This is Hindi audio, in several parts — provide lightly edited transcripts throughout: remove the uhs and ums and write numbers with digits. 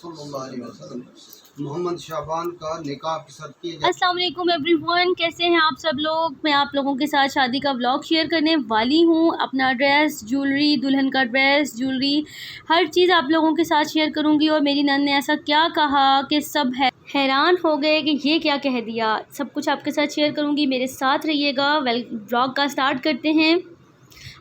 सल्लल्लाहु अलैहि वसल्लम मोहम्मद शाबान का निकाह की सदक़े। अस्सलाम वालेकुम एवरीवन, कैसे हैं आप सब लोग। मैं आप लोगों के साथ शादी का व्लॉग शेयर करने वाली हूँ। अपना ड्रेस, ज्वेलरी, दुल्हन का ड्रेस, ज्वेलरी, हर चीज़ आप लोगों के साथ शेयर करूँगी। और मेरी नंद ने ऐसा क्या कहा कि सब हैरान हो गए कि ये क्या कह दिया। सब कुछ आपके साथ शेयर करूँगी, मेरे साथ रहिएगा। व्लॉग का स्टार्ट करते हैं।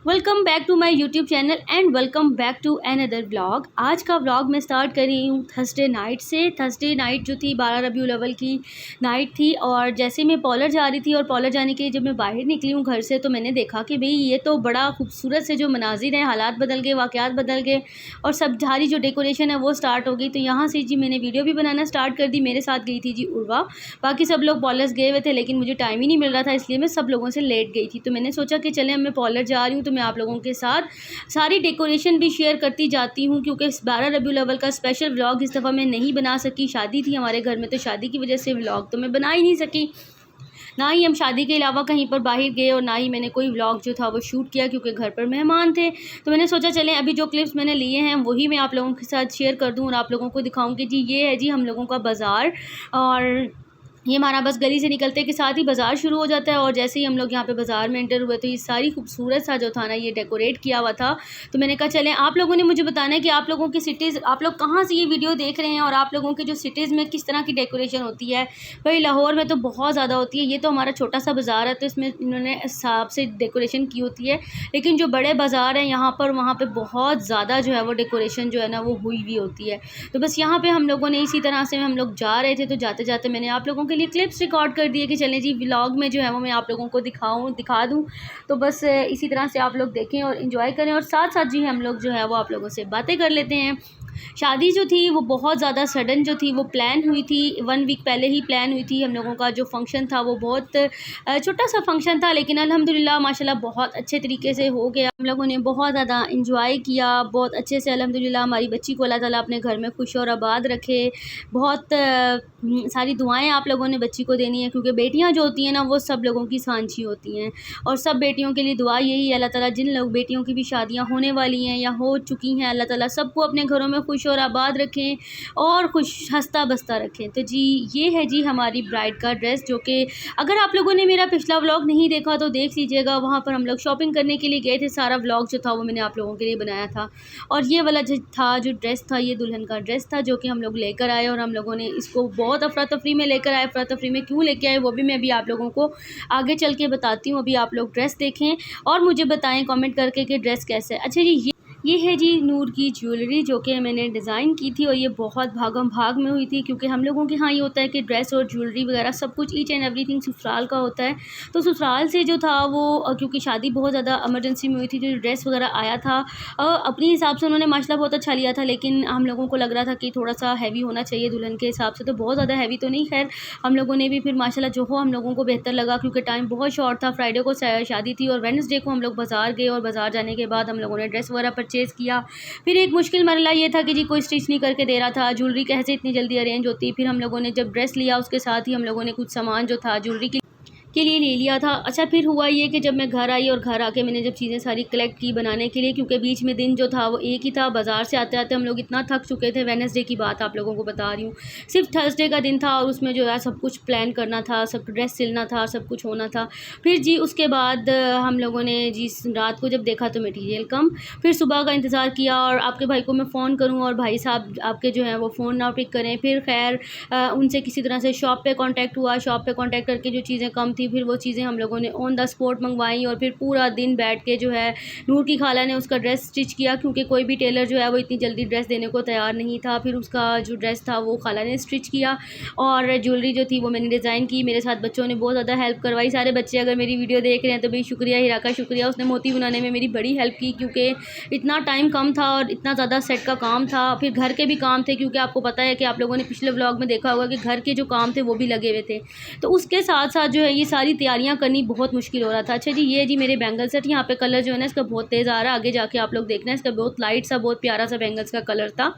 Welcome back to my YouTube channel and welcome back to another vlog. आज का व्लॉग मैं स्टार्ट कर रही हूँ थर्सडे नाइट से। थर्सडे नाइट जो थी 12 रबीउल अव्वल की नाइट थी। और जैसे मैं पॉलर जा रही थी और पॉलर जाने के लिए जब मैं बाहर निकली हूँ घर से, तो मैंने देखा कि भाई ये तो बड़ा खूबसूरत से जो मनाजिर हैं, हालात बदल गए, वाक़यात बदल गए और सब सारी जो डेकोरेशन है वो स्टार्ट हो गई। तो यहाँ से जी मैंने वीडियो भी बनाना स्टार्ट कर दी। मेरे साथ गई थी जी उर्वा, बाकी सब लोग पॉलर्स गए हुए थे, लेकिन मुझे टाइम ही नहीं मिल रहा था, इसलिए मैं सब लोगों से लेट गई थी। तो मैंने सोचा कि चलें, मैं पॉलर जा रही हूँ तो मैं आप लोगों के साथ सारी डेकोरेशन भी शेयर करती जाती हूँ, क्योंकि इस 12 रबीउल अव्वल का स्पेशल व्लॉग इस दफ़ा मैं नहीं बना सकी। शादी थी हमारे घर में, तो शादी की वजह से व्लॉग तो मैं बना ही नहीं सकी। ना ही हम शादी के अलावा कहीं पर बाहर गए और ना ही मैंने कोई व्लॉग जो था वो शूट किया, क्योंकि घर पर मेहमान थे। तो मैंने सोचा चलें अभी जो क्लिप्स मैंने लिए हैं वही मैं आप लोगों के साथ शेयर कर दूँ और आप लोगों को दिखाऊँ कि जी ये है जी हम लोगों का बाज़ार। और ये हमारा बस गली से निकलते के साथ ही बाज़ार शुरू हो जाता है। और जैसे ही हम लोग यहाँ पे बाज़ार में एंटर हुए तो ये सारी खूबसूरत सा जो था ना ये डेकोरेट किया हुआ था। तो मैंने कहा चलें, आप लोगों ने मुझे बताना है कि आप लोगों की सिटीज़, आप लोग कहाँ से ये वीडियो देख रहे हैं और आप लोगों के जो सिटीज़ में किस तरह की डेकोरेशन होती है। भाई लाहौर में तो बहुत ज़्यादा होती है, ये तो हमारा छोटा सा बाज़ार है तो इसमें इन्होंने हिसाब से डेकोरेशन की होती है। लेकिन जो बड़े बाज़ार हैं यहाँ पर, वहाँ पर बहुत ज़्यादा जो है वो डेकोरेशन जो है ना वो हुई हुई होती है। तो बस यहाँ पर हम लोगों ने इसी तरह से हम लोग जा रहे थे, तो जाते जाते मैंने आप लोगों के लिए क्लिप्स रिकॉर्ड कर दिए कि चलें जी व्लॉग में जो है वो मैं आप लोगों को दिखा दूँ। तो बस इसी तरह से आप लोग देखें और इन्जॉय करें, और साथ साथ जी हम लोग जो है वो आप लोगों से बातें कर लेते हैं। शादी जो थी वो बहुत ज़्यादा सडन जो थी वो प्लान हुई थी, 1 वीक पहले ही प्लान हुई थी। हम लोगों का जो फंक्शन था वो बहुत छोटा सा फंक्शन था, लेकिन अल्हम्दुलिल्लाह माशाल्लाह बहुत अच्छे तरीके से हो गया। हम लोगों ने बहुत ज़्यादा इंजॉय किया, बहुत अच्छे से अल्हम्दुलिल्लाह। हमारी बच्ची को अल्लाह ताला अपने घर में खुश और आबाद रखे। बहुत सारी दुआएं आप लोगों ने बच्ची को देनी है, क्योंकि बेटियां जो होती हैं ना वो सब लोगों की सांझी होती हैं। और सब बेटियों के लिए दुआ यही है, अल्लाह ताला जिन लोग बेटियों की भी शादियां होने वाली हैं या हो चुकी हैं, अल्लाह ताला सबको अपने घरों में खुश और आबाद रखें और खुश हंसता बसता रखें। तो जी ये है जी हमारी ब्राइड का ड्रेस, जो कि अगर आप लोगों ने मेरा पिछला व्लॉग नहीं देखा तो देख लीजिएगा। वहाँ पर हम लोग शॉपिंग करने के लिए गए थे, सारा व्लॉग जो था वो मैंने आप लोगों के लिए बनाया था। और ये वाला जो था, जो ड्रेस था, ये दुल्हन का ड्रेस था जो कि हम लोग लेकर आए। और हम लोगों ने इसको बहुत अफरा तफरी में लेकर आए। अफरा तफरी में क्यों लेके आए वो भी मैं अभी आप लोगों को आगे चल के बताती हूँ। अभी आप लोग ड्रेस देखें और मुझे बताएं कमेंट करके कि ड्रेस कैसे है। अच्छा जी, ये है जी नूर की ज्वेलरी, जो कि मैंने डिज़ाइन की थी और ये बहुत भागम भाग में हुई थी, क्योंकि हम लोगों के यहाँ ये होता है कि ड्रेस और ज्वेलरी वगैरह सब कुछ ईच एंड एवरीथिंग ससुराल का होता है। तो ससुराल से जो था वो क्योंकि शादी बहुत ज़्यादा इमरजेंसी में हुई थी, जो ड्रेस वगैरह आया था अपने हिसाब से उन्होंने माशाल्लाह बहुत अच्छा लिया था, लेकिन हम लोगों को लग रहा था कि थोड़ा सा हैवी होना चाहिए दुल्हन के हिसाब से। तो बहुत ज़्यादा हैवी तो नहीं, खैर हम लोगों ने भी फिर माशाल्लाह जो हो हम लोगों को बेहतर लगा, क्योंकि टाइम बहुत शॉर्ट था। फ्राइडे को शादी थी और वेडनेसडे को हम लोग बाज़ार गए, और बाज़ार जाने के बाद हम लोगों ने ड्रेस वगैरह परचेज़ किया। फिर एक मुश्किल मरला ये था कि जी कोई स्टिच नहीं करके दे रहा था, ज्वेलरी कैसे इतनी जल्दी अरेंज होती। फिर हम लोगों ने जब ड्रेस लिया उसके साथ ही हम लोगों ने कुछ सामान जो था ज्वेलरी के लिए ले लिया था। अच्छा, फिर हुआ ये कि जब मैं घर आई और घर आके मैंने जब चीज़ें सारी कलेक्ट की बनाने के लिए, क्योंकि बीच में दिन जो था वो एक ही था। बाज़ार से आते आते हम लोग इतना थक चुके थे। वेडनेसडे की बात आप लोगों को बता रही हूँ, सिर्फ थर्सडे का दिन था और उसमें जो है सब कुछ प्लान करना था, सब ड्रेस सिलना था, सब कुछ होना था। फिर जी उसके बाद हम लोगों ने जी रात को जब देखा तो मटीरियल कम, फिर सुबह का इंतज़ार किया और आपके भाई को मैं फ़ोन करूँ और भाई साहब आपके जो है वो फ़ोन ना पिक करें। फिर खैर उनसे किसी तरह से शॉप पे कांटेक्ट हुआ। शॉप पे कांटेक्ट करके जो चीज़ें कम थी फिर वो चीज़ें हम लोगों ने ऑन द स्पॉट मंगवाई। और फिर पूरा दिन बैठ के जो है नूर की खाला ने उसका ड्रेस स्टिच किया, क्योंकि कोई भी टेलर जो है वो इतनी जल्दी ड्रेस देने को तैयार नहीं था। फिर उसका जो ड्रेस था वो खाला ने स्टिच किया और ज्वेलरी जो थी वो मैंने डिज़ाइन की। मेरे साथ बच्चों ने बहुत ज़्यादा हेल्प करवाई। सारे बच्चे अगर मेरी वीडियो देख रहे हैं तो भाई शुक्रिया, हीरा का शुक्रिया। उसने मोती बनाने में मेरी बड़ी हेल्प की, क्योंकि इतना टाइम कम था और इतना ज़्यादा सेट का काम था। फिर घर के भी काम थे, क्योंकि आपको पता है कि आप लोगों ने पिछले व्लॉग में देखा होगा कि घर के जो काम थे वो भी लगे हुए थे। तो उसके साथ साथ जो है ये सारी तैयारियाँ करनी बहुत मुश्किल हो रहा था। अच्छा जी, ये जी मेरे बैंगल सेट, यहाँ पे कलर जो है ना इसका बहुत तेज़ आ रहा है, आगे जाके आप लोग देखना, इसका बहुत लाइट सा बहुत प्यारा सा बैंगल्स का कलर था।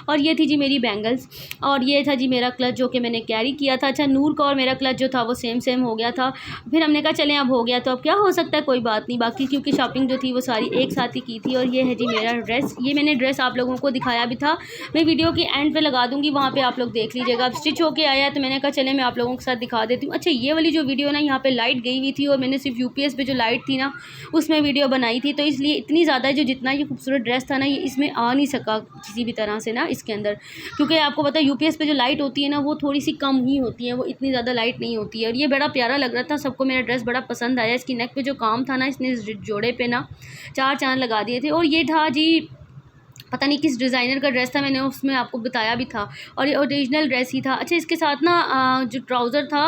और ये थी जी मेरी बैंगल्स, और ये था जी मेरा क्लच जो कि मैंने कैरी किया था। अच्छा, नूर का और मेरा क्लच जो था वो सेम हो गया था। फिर हमने कहा चलें अब हो गया तो अब क्या हो सकता है, कोई बात नहीं, बाकी क्योंकि शॉपिंग जो थी वो सारी एक साथ ही की थी। और ये है जी मेरा ड्रेस, ये मैंने ड्रेस आप लोगों को दिखाया भी था, मैं वीडियो के एंड पे लगा दूंगी, वहाँ पे आप लोग देख लीजिएगा। अब स्टिच होके आया है तो मैंने कहा चले मैं आप लोगों के साथ दिखा देती हूँ। अच्छा, ये वाली जो वीडियो ना यहाँ पे लाइट गई हुई थी और मैंने सिर्फ यूपीएस पे जो लाइट थी ना उसमें वीडियो बनाई थी, तो इसलिए इतनी ज़्यादा जो जितना ये खूबसूरत ड्रेस था ना ये इसमें आ नहीं सका किसी भी तरह से ना इसके अंदर, क्योंकि आपको पता है यूपीएस पे जो लाइट होती है ना वो थोड़ी सी कम ही होती है, वो इतनी ज़्यादा लाइट नहीं होती है। और ये बड़ा प्यारा लग रहा था, सबको मेरा ड्रेस बड़ा पसंद आया। इसकी नेक पे जो काम था ना इसने इस जोड़े पे ना 4 चाँद लगा दिए थे। और ये था जी पता नहीं किस डिज़ाइनर का ड्रेस था, मैंने उसमें आपको बताया भी था, और ये ओरिजिनल ड्रेस ही था। अच्छा, इसके साथ ना जो ट्राउज़र था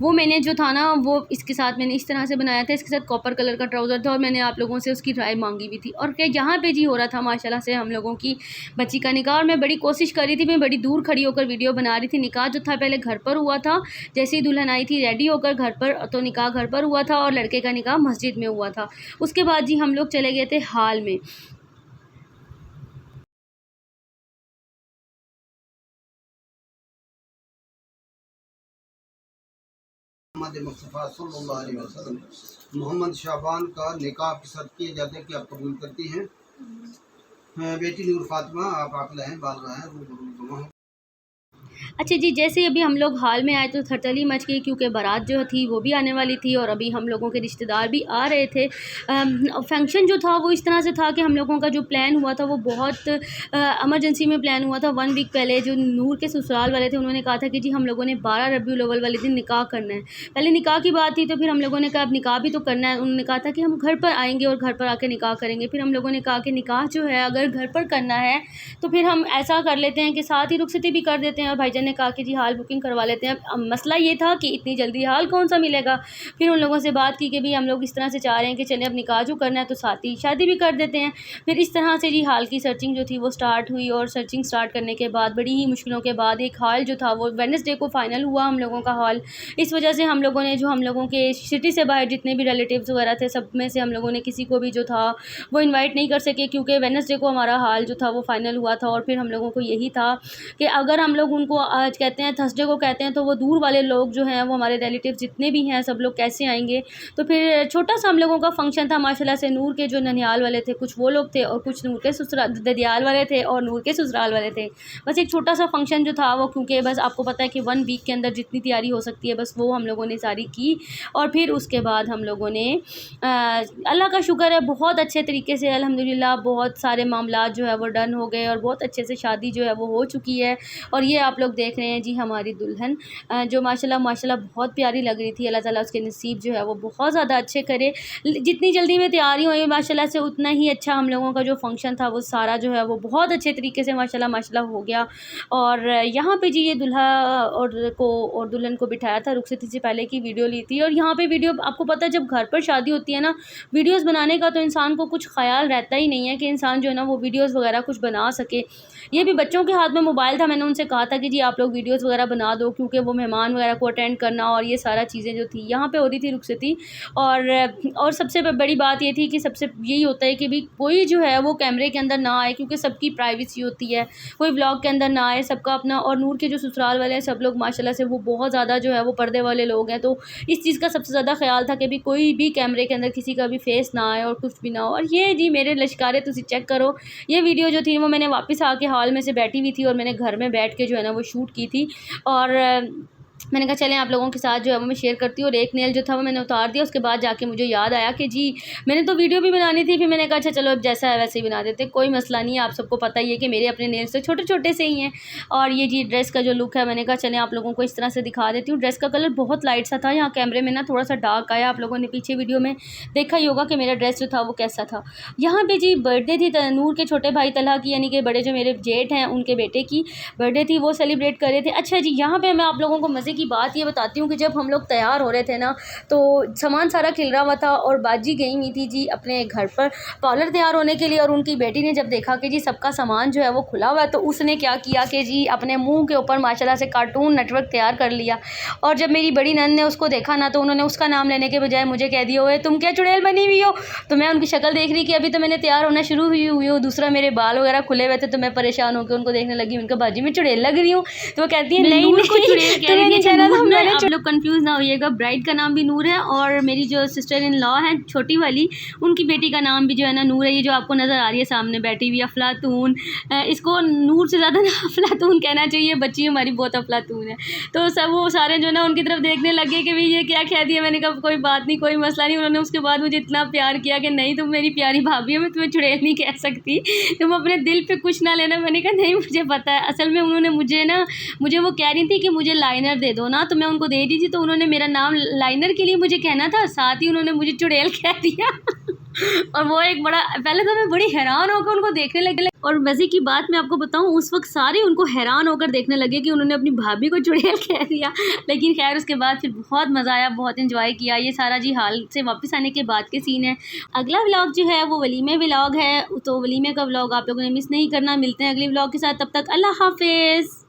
वो मैंने जो था ना वो इसके साथ मैंने इस तरह से बनाया था, इसके साथ कॉपर कलर का ट्राउज़र था, और मैंने आप लोगों से उसकी राय मांगी भी थी। और क्या यहाँ पे जी हो रहा था माशाल्लाह से हम लोगों की बच्ची का निकाह, और मैं बड़ी कोशिश कर रही थी, मैं बड़ी दूर खड़ी होकर वीडियो बना रही थी। निकाह जो था पहले घर पर हुआ था, जैसे ही दुल्हन आई थी रेडी होकर घर पर, तो निकाह घर पर हुआ था और लड़के का निकाह मस्जिद में हुआ था। उसके बाद जी हम लोग चले गए थे हाल में। मोहम्मद मुस्तफ़ा सल्लल्लाहु अलैहि वसल्लम मोहम्मद शाबान का निकाह आपके साथ किए जाते हैं कि आप कबूल करती हैं? बेटी नूर फातिमा, आप आकला हैं, बालगा हैं, रूबरू हैं। अच्छा जी, जैसे ही अभी हम लोग हाल में आए तो थरथली मच गई, क्योंकि बारात जो थी वो भी आने वाली थी और अभी हम लोगों के रिश्तेदार भी आ रहे थे। फंक्शन जो था वो इस तरह से था कि हम लोगों का जो प्लान हुआ था वो बहुत इमरजेंसी में प्लान हुआ था। 1 वीक पहले जो नूर के ससुराल वाले थे उन्होंने कहा था कि जी हम लोगों ने 12 रबीउल अव्वल वाले दिन निकाह करना है। पहले निकाह की बात थी, तो फिर हम लोगों ने कहा अब निकाह भी तो करना है। उन्होंने कहा था कि हम घर पर आएंगे और घर पर आके निकाह करेंगे। फिर हम लोगों ने कहा कि निकाह जो है अगर घर पर करना है तो फिर हम ऐसा कर लेते हैं कि साथ ही रुखसती भी कर देते हैं। और भाईजान ने कहा कि जी हाल बुकिंग करवा लेते हैं। अब मसला ये था कि इतनी जल्दी हाल कौन सा मिलेगा। फिर उन लोगों से बात की कि भाई हम लोग इस तरह से चाह रहे हैं कि चलें अब निकाह जो करना है तो साथ ही शादी भी कर देते हैं। फिर इस तरह से जी हाल की सर्चिंग जो थी वो स्टार्ट हुई, और सर्चिंग स्टार्ट करने के बाद बड़ी ही मुश्किलों के बाद एक हाल जो था वो वेडनेसडे को फाइनल हुआ हम लोगों का हाल। इस वजह से हम लोगों ने जो हम लोगों के सिटी से बाहर जितने भी रिलेटिव्स वगैरह थे सब में से हम लोगों ने किसी को भी जो था वो इन्वाइट नहीं कर सके, क्योंकि वेडनेसडे को हमारा हाल जो था वो फाइनल हुआ था। और फिर हम लोगों को यही था कि अगर हम लोग उनको आज कहते हैं थर्सडे को कहते हैं तो वो दूर वाले लोग जो हैं वो हमारे रिलेटिव जितने भी हैं सब लोग कैसे आएंगे। तो फिर छोटा सा हम लोगों का फंक्शन था माशाल्लाह से। नूर के जो ननिहाल वाले थे कुछ वो लोग थे, और कुछ नूर के ससुराल ददियाल वाले थे और नूर के ससुराल वाले थे। बस एक छोटा सा फंक्शन जो था वो, क्योंकि बस आपको पता है कि 1 वीक के अंदर जितनी तैयारी हो सकती है बस वो हम लोगों ने सारी की। और फिर उसके बाद हम लोगों ने अल्लाह का शुक्र है बहुत अच्छे तरीके से अल्हम्दुलिल्लाह बहुत सारे मामला जो है वो डन हो गए और बहुत अच्छे से शादी जो है वो हो चुकी है। और ये आप लोग देख रहे हैं जी हमारी दुल्हन जो माशाल्लाह बहुत प्यारी लग रही थी। अल्लाह ताला उसके नसीब जो है वो बहुत ज़्यादा अच्छे करे। जितनी जल्दी में तैयारी हुई माशाल्लाह से उतना ही अच्छा हम लोगों का जो फंक्शन था वो सारा जो है वो बहुत अच्छे तरीके से माशाल्लाह हो गया। और यहाँ पे जी ये दूल्हा और दुल्हन को बिठाया था, रुखसती से पहले की वीडियो ली थी। और यहाँ पे वीडियो आपको पता है जब घर पर शादी होती है ना, वीडियोज़ बनाने का तो इंसान को कुछ ख्याल रहता ही नहीं है कि इंसान जो है ना वो वीडियोज़ वगैरह कुछ बना सके। ये भी बच्चों के हाथ में मोबाइल था, मैंने उनसे कहा था कि जी आप लोग वीडियोज़ वगैरह बना दो, क्योंकि वो मेहमान वगैरह को अटेंड करना और ये सारा चीज़ें जो थी यहाँ पे हो रही थी रुखसती। और सबसे बड़ी बात ये थी कि सबसे यही होता है कि भाई कोई जो है वो कैमरे के अंदर ना आए, क्योंकि सबकी प्राइवेसी होती है, कोई व्लॉग के अंदर ना आए, सबका अपना। और नूर के जो ससुराल वाले हैं सब लोग माशाल्लाह से वो बहुत ज़्यादा जो है वो पर्दे वाले लोग हैं, तो इस चीज़ का सबसे ज़्यादा ख्याल था कि भाई कोई भी कैमरे के अंदर किसी का भी फेस ना आए और कुछ भी ना हो। और ये जी मेरे लश्कारे तुसी चेक करो, ये वीडियो जो थी वो मैंने वापस आके हॉल में से बैठी हुई थी और मैंने घर में बैठ के जो है ना वो शूट की थी। और मैंने कहा चलें आप लोगों के साथ जो है वो मैं शेयर करती हूँ। और एक नेल जो था वो मैंने उतार दिया। उसके बाद जाके मुझे याद आया कि जी मैंने तो वीडियो भी बनानी थी। फिर मैंने कहा अच्छा चलो अब जैसा है वैसे ही बना देते, कोई मसला नहीं है। आप सबको पता ही है कि मेरे अपने नेल्स तो छोटे छोटे से ही हैं। और ये जी ड्रेस का जो लुक है मैंने कहा चलें आप लोगों को इस तरह से दिखा देती हूँ। ड्रेस का कलर बहुत लाइट सा था, यहाँ कैमरे में ना थोड़ा सा डार्क आया। आप लोगों ने पीछे वीडियो में देखा ही होगा कि मेरा ड्रेस जो था वो कैसा था। यहाँ पर जी बर्थडे थी नूर के छोटे भाई तलहा की, यानी कि बड़े जो मेरे जेठ हैं उनके बेटे की बर्थडे थी, वो सेलिब्रेट कर रहे थे। अच्छा जी यहाँ पर मैं आप लोगों को मज़े मज़े की बात ये बताती हूँ कि जब हम लोग तैयार हो रहे थे ना, तो सामान सारा खिल रहा हुआ था और बाजी गई हुई थी जी अपने घर पर पार्लर तैयार होने के लिए। और उनकी बेटी ने जब देखा कि जी सबका सामान जो है वो खुला हुआ है, तो उसने क्या किया कि जी अपने मुंह के ऊपर माशाल्लाह से कार्टून नेटवर्क तैयार कर लिया। और जब मेरी बड़ी नंद ने उसको देखा ना, तो उन्होंने उसका नाम लेने के बजाय मुझे कह दिया, ओए तुम क्या चुड़ैल बनी हुई हो। तो मैं उनकी शक्ल देख रही कि अभी तो मैंने तैयार होना शुरू हुई हूँ, दूसरा मेरे बाल वगैरह खुले हुए थे, तो मैं परेशान होकर उनको देखने लगी। उनका बाजी में चुड़ैल लग रही हूँ। तो वो कहती है नहीं नहीं तुम्हें नहीं कहना था, मैंने आप लोग कंफ्यूज ना होइएगा, ब्राइड का नाम भी नूर है और मेरी जो सिस्टर इन लॉ है छोटी वाली, उनकी बेटी का नाम भी जो है ना नूर है। ये जो आपको नज़र आ रही है सामने बैठी हुई अफलातून, इसको नूर से ज़्यादा ना अफलातून कहना चाहिए, बच्ची हमारी बहुत अफलातून है। तो सब वो सारे जो ना उनकी तरफ देखने लगे कि भाई ये क्या कह दिया। मैंने कहा कोई बात नहीं, कोई मसला नहीं। उन्होंने उसके बाद मुझे इतना प्यार किया कि नहीं तुम मेरी प्यारी भाभी हो, मैं तुम्हें चुड़ैल नहीं कह सकती, तुम अपने दिल पे कुछ ना लेना। मैंने कहा नहीं मुझे पता है। असल में उन्होंने मुझे वो कह रही थी कि मुझे लाइनर दे दो ना, तो मैं उनको दे दी थी। तो उन्होंने मेरा नाम लाइनर के लिए मुझे कहना था, साथ ही उन्होंने मुझे चुड़ैल कह दिया। और वो एक बड़ा, पहले तो मैं बड़ी हैरान होकर उनको देखने लगे। और मज़े की बात मैं आपको बताऊं, उस वक्त सारे उनको हैरान होकर देखने लगे कि उन्होंने अपनी भाभी को चुड़ैल कह दिया। लेकिन खैर उसके बाद फिर बहुत मज़ा आया, बहुत एंजॉय किया। ये सारा जी हाल से वापस आने के बाद के सीन है। अगला व्लॉग जो है वो वलीमे व्लॉग है, तो वलीमे का व्लॉग आप लोगों ने मिस नहीं करना। मिलते हैं अगले व्लॉग के साथ, तब तक अल्लाह हाफिज़।